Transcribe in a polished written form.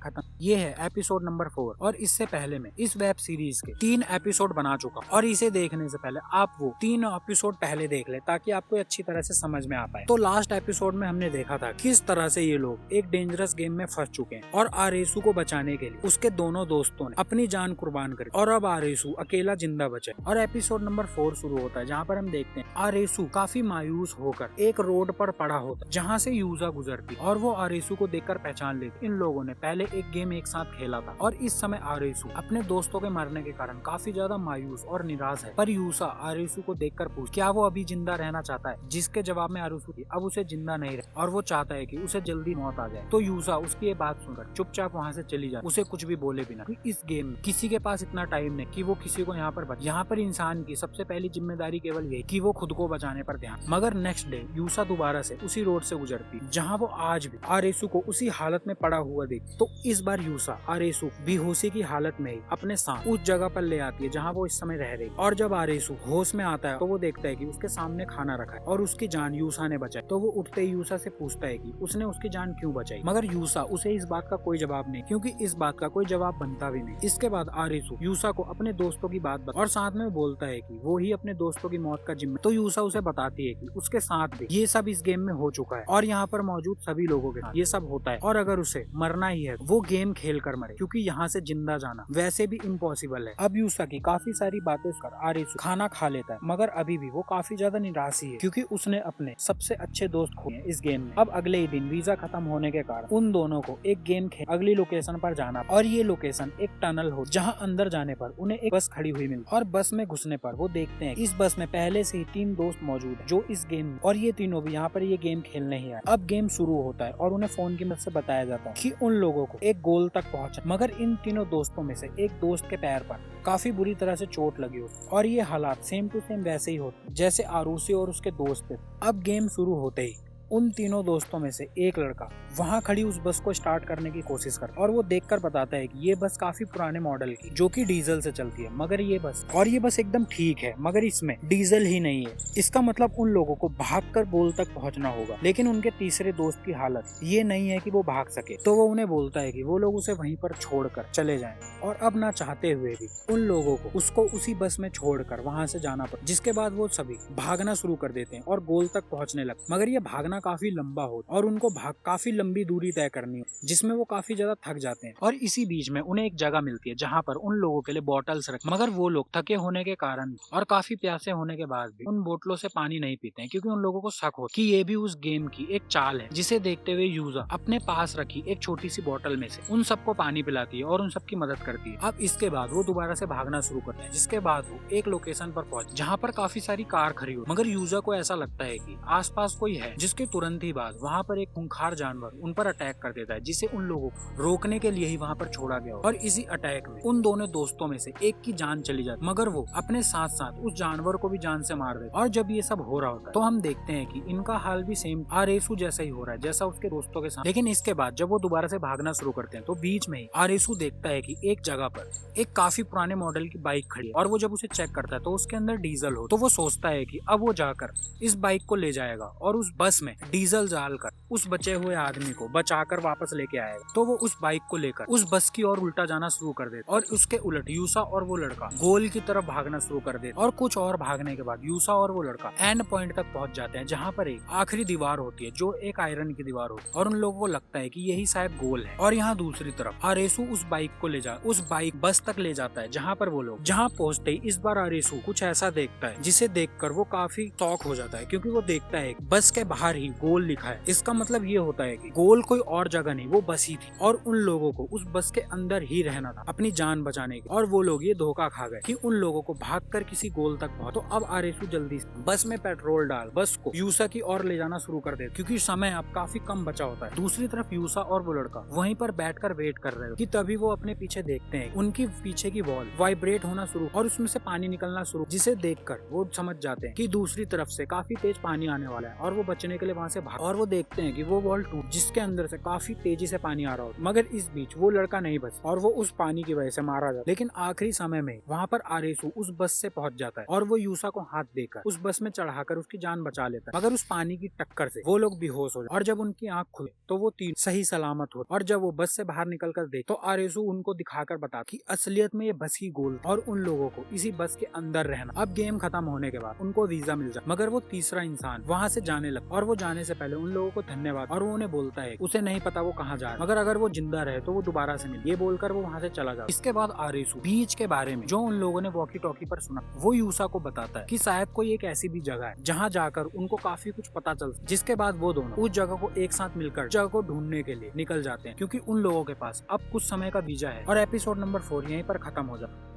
खत्म। ये है एपिसोड नंबर 4 और इससे पहले मैं इस वेब सीरीज के 3 एपिसोड बना चुका और इसे देखने से पहले आप वो 3 एपिसोड पहले देख ले ताकि आपको अच्छी तरह से समझ में आ पाए। तो लास्ट एपिसोड में हमने देखा था किस तरह से ये लोग एक डेंजरस गेम में फंस चुके हैं और आरेसू को बचाने के लिए उसके दोनों दोस्तों ने अपनी जान कुर्बान करी और अब आरेसू अकेला जिंदा बचा। और एपिसोड नंबर 4 शुरू होता है जहाँ पर हम देखते हैं आरेसू काफी मायूस होकर एक रोड पर पड़ा होता जहाँ से यूजा गुजरती और वो आरेसू को देखकर पहचान लेती। इन लोगों ने पहले एक गेम एक साथ खेला था और इस समय आरेसू अपने दोस्तों के मरने के कारण काफी ज्यादा मायूस और निराश है। पर यूसा आरेसू को देखकर पूछ क्या वो अभी जिंदा रहना चाहता है, जिसके जवाब में आरेसू अब उसे जिंदा नहीं रहे और वो चाहता है कि उसे जल्दी मौत आ जाए। तो यूसा उसकी ये बात सुनकर चुपचाप वहाँ से चली जाए, उसे कुछ भी बोले बिना। इस गेम में किसी के पास इतना टाइम नहीं कि वो किसी को यहाँ पर इंसान की सबसे पहली जिम्मेदारी केवल यही कि वो खुद को बचाने पर ध्यान। मगर नेक्स्ट डे यूसा दोबारा से उसी रोड से गुजरती जहाँ वो आज भी आरेसू को उसी हालत में पड़ा हुआ देखती। तो इस बार यूसा आरेसू बेहोशी की हालत में ही अपने साथ उस जगह पर ले आती है जहाँ वो इस समय रह रही। और जब आरेसू होश में आता है तो वो देखता है कि उसके सामने खाना रखा है और उसकी जान यूसा ने बचाई। तो वो उठते ही यूसा से पूछता है कि उसने उसकी जान क्यों बचाई, मगर यूसा उसे इस बात का कोई जवाब नहीं, क्योंकि इस बात का कोई जवाब बनता भी नहीं। इसके बाद आरेसू यूसा को अपने दोस्तों की बात और साथ में बोलता है कि वो ही अपने दोस्तों की मौत का जिम्मेदार। तो यूसा उसे बताती है कि उसके साथ भी ये सब इस गेम में हो चुका है और यहाँ पर मौजूद सभी लोगों के साथ ये सब होता है और अगर उसे मरना ही है वो गेम खेल कर मरे, क्योंकि यहाँ से जिंदा जाना वैसे भी इम्पॉसिबल है। अब यूसा की काफी सारी बातें कर आरेसू खाना खा लेता है, मगर अभी भी वो काफी ज्यादा निराश है क्योंकि उसने अपने सबसे अच्छे दोस्त खोए इस गेम में। अब अगले ही दिन वीजा खत्म होने के कारण उन दोनों को एक गेम खेल अगली लोकेशन पर जाना और ये लोकेशन एक टनल हो जहाँ अंदर जाने पर उन्हें एक बस खड़ी हुई मिलती और बस में घुसने पर वो देखते हैं इस बस में पहले से ही 3 दोस्त मौजूद हैं जो इस गेम और ये तीनों भी यहाँ पर ये गेम खेलने ही आए। अब गेम शुरू होता है और उन्हें फोन की मदद से बताया जाता है कि उन लोगों को एक गोल तक पहुंचा, मगर इन तीनों दोस्तों में से एक दोस्त के पैर पर काफी बुरी तरह से चोट लगी हो और ये हालात सेम टू सेम वैसे ही होते जैसे आरुषि और उसके दोस्त थे। अब गेम शुरू होते ही उन तीनों दोस्तों में से एक लड़का वहां खड़ी उस बस को स्टार्ट करने की कोशिश करता और वो देखकर बताता है कि ये बस काफी पुराने मॉडल की जो कि डीजल से चलती है, मगर ये बस एकदम ठीक है, मगर इसमें डीजल ही नहीं है। इसका मतलब उन लोगों को भागकर गोल तक पहुंचना होगा। लेकिन उनके तीसरे दोस्त की हालत ये नहीं है कि वो भाग सके, तो वो उन्हें बोलता है कि वो लोग उसे वहीं पर छोड़कर चले जाएं और अब ना चाहते हुए भी उन लोगों को उसको उसी बस में छोड़कर वहां से जाना पड़ा, जिसके बाद वो सभी भागना शुरू कर देते हैं और गोल तक पहुंचने लगते। मगर ये भागना काफी लंबा हो और उनको काफी लंबी दूरी तय करनी हो, जिसमें वो काफी ज्यादा थक जाते हैं और इसी बीच में उन्हें एक जगह मिलती है जहाँ पर उन लोगों के लिए बॉटल्स रखे, मगर वो लोग थके होने के कारण और काफी प्यासे होने के बाद भी उन बोतलों से पानी नहीं पीते हैं, क्योंकि उन लोगों को शक हो कि ये भी उस गेम की एक चाल है। जिसे देखते हुए यूजा अपने पास रखी एक छोटी सी बोतल में से उन सबको पानी पिलाती है और उन सबकी मदद करती है। अब इसके बाद वो दोबारा से भागना शुरू करते हैं, जिसके बाद वो एक लोकेशन पर पहुंचे जहाँ पर काफी सारी कार खड़ी हो, मगर यूजा को ऐसा लगता है कि आसपास कोई है, जिसके तुरंत ही बाद वहाँ पर एक खूंखार जानवर उन पर अटैक कर देता है, जिसे उन लोगों को रोकने के लिए ही वहाँ पर छोड़ा गया और इसी अटैक में उन दोनों दोस्तों में से एक की जान चली जाती, मगर वो अपने साथ साथ उस जानवर को भी जान से मार देता। और जब ये सब हो रहा होता है तो हम देखते हैं कि इनका हाल भी सेम आरेसू जैसा ही हो रहा है जैसा उसके दोस्तों के साथ। लेकिन इसके बाद जब वो दोबारा से भागना शुरू करते हैं तो बीच में ही आरेसू देखता है कि एक जगह पर एक काफी पुराने मॉडल की बाइक खड़ी है और वो जब उसे चेक करता है तो उसके अंदर डीजल हो। तो वो सोचता है कि अब वो जाकर इस बाइक को ले जाएगा और उस बस में डीजल डालकर उस बचे हुए आदमी को बचाकर वापस लेके आएगा। तो वो उस बाइक को लेकर उस बस की ओर उल्टा जाना शुरू कर देता और उसके उलट यूसा और वो लड़का गोल की तरफ भागना शुरू कर देता और कुछ और भागने के बाद यूसा और वो लड़का एंड पॉइंट तक पहुंच जाते हैं जहाँ पर एक आखिरी दीवार होती है जो एक आयरन की दीवार होती है और उन लोगों को लगता है कि यही शायद गोल है। और यहाँ दूसरी तरफ आरेसू उस बाइक बस तक ले जाता है जहाँ पर वो लोग जहाँ पहुँचते ही इस बार आरेसू कुछ ऐसा देखता है जिसे देखकर वो काफी शॉक हो जाता है, क्योंकि वो देखता है बस के बाहर ही गोल लिखा है। इसका मतलब ये होता है कि गोल कोई और जगह नहीं, वो बस ही थी और उन लोगों को उस बस के अंदर ही रहना था अपनी जान बचाने की। और वो लोग ये धोखा खा गए कि उन लोगों को भागकर किसी गोल तक पहुंच। तो अब आरेसू जल्दी से बस में पेट्रोल डाल बस को यूसा की ओर ले जाना शुरू कर दे, क्योंकि समय अब काफी कम बचा होता है। दूसरी तरफ यूसा और वो लड़का वहीं पर बैठकर वेट कर रहे हो कि तभी वो अपने पीछे देखते हैं उनकी पीछे की वॉल वाइब्रेट होना शुरू और उसमें से पानी निकलना शुरू, जिसे देखकर वो समझ जाते हैं कि दूसरी तरफ से काफी तेज पानी आने वाला है और वो बचने के लिए वहाँ से भाग और वो देखते हैं कि वो वॉल टूट जिसके अंदर से काफी तेजी से पानी आ रहा होता। मगर इस बीच वो लड़का नहीं बच और वो उस पानी की वजह से मारा जाता। लेकिन आखिरी समय में वहाँ पर आरेसू उस बस से पहुंच जाता है और वो यूसा को हाथ देकर उस बस में चढ़ाकर उसकी जान बचा लेता है। मगर उस पानी की टक्कर से वो लोग बेहोश हो जाते और जब उनकी आंख खुले तो वो तीन सही सलामत हो। और जब वो बस से बाहर निकल कर देख तो आरेसू उनको दिखाकर बता कि असलियत में ये बस ही गोल और उन लोगों को इसी बस के अंदर रहना। अब गेम खत्म होने के बाद उनको वीजा मिल जाता। मगर वो तीसरा इंसान वहाँ से जाने लगा और वो जाने से पहले उन लोगों को धन्यवाद और वो उन्हें बोलता है उसे नहीं पता वो कहाँ जा रहा है, मगर अगर वो जिंदा रहे तो वो दोबारा से मिले। ये बोलकर वो वहाँ से चला जाता। इसके बाद आरेसू बीच के बारे में जो उन लोगों ने वॉकी टॉकी पर सुना वो यूसा को बताता है कि शायद कोई एक ऐसी भी जगह है जहाँ जाकर उनको काफी कुछ पता चलता। जिसके बाद वो दोनों उस जगह को एक साथ मिलकर जगह को ढूंढने के लिए निकल जाते हैं क्योंकि उन लोगों के पास अब कुछ समय का वीजा है। और एपिसोड नंबर 4 यहीं पर खत्म हो जाता है।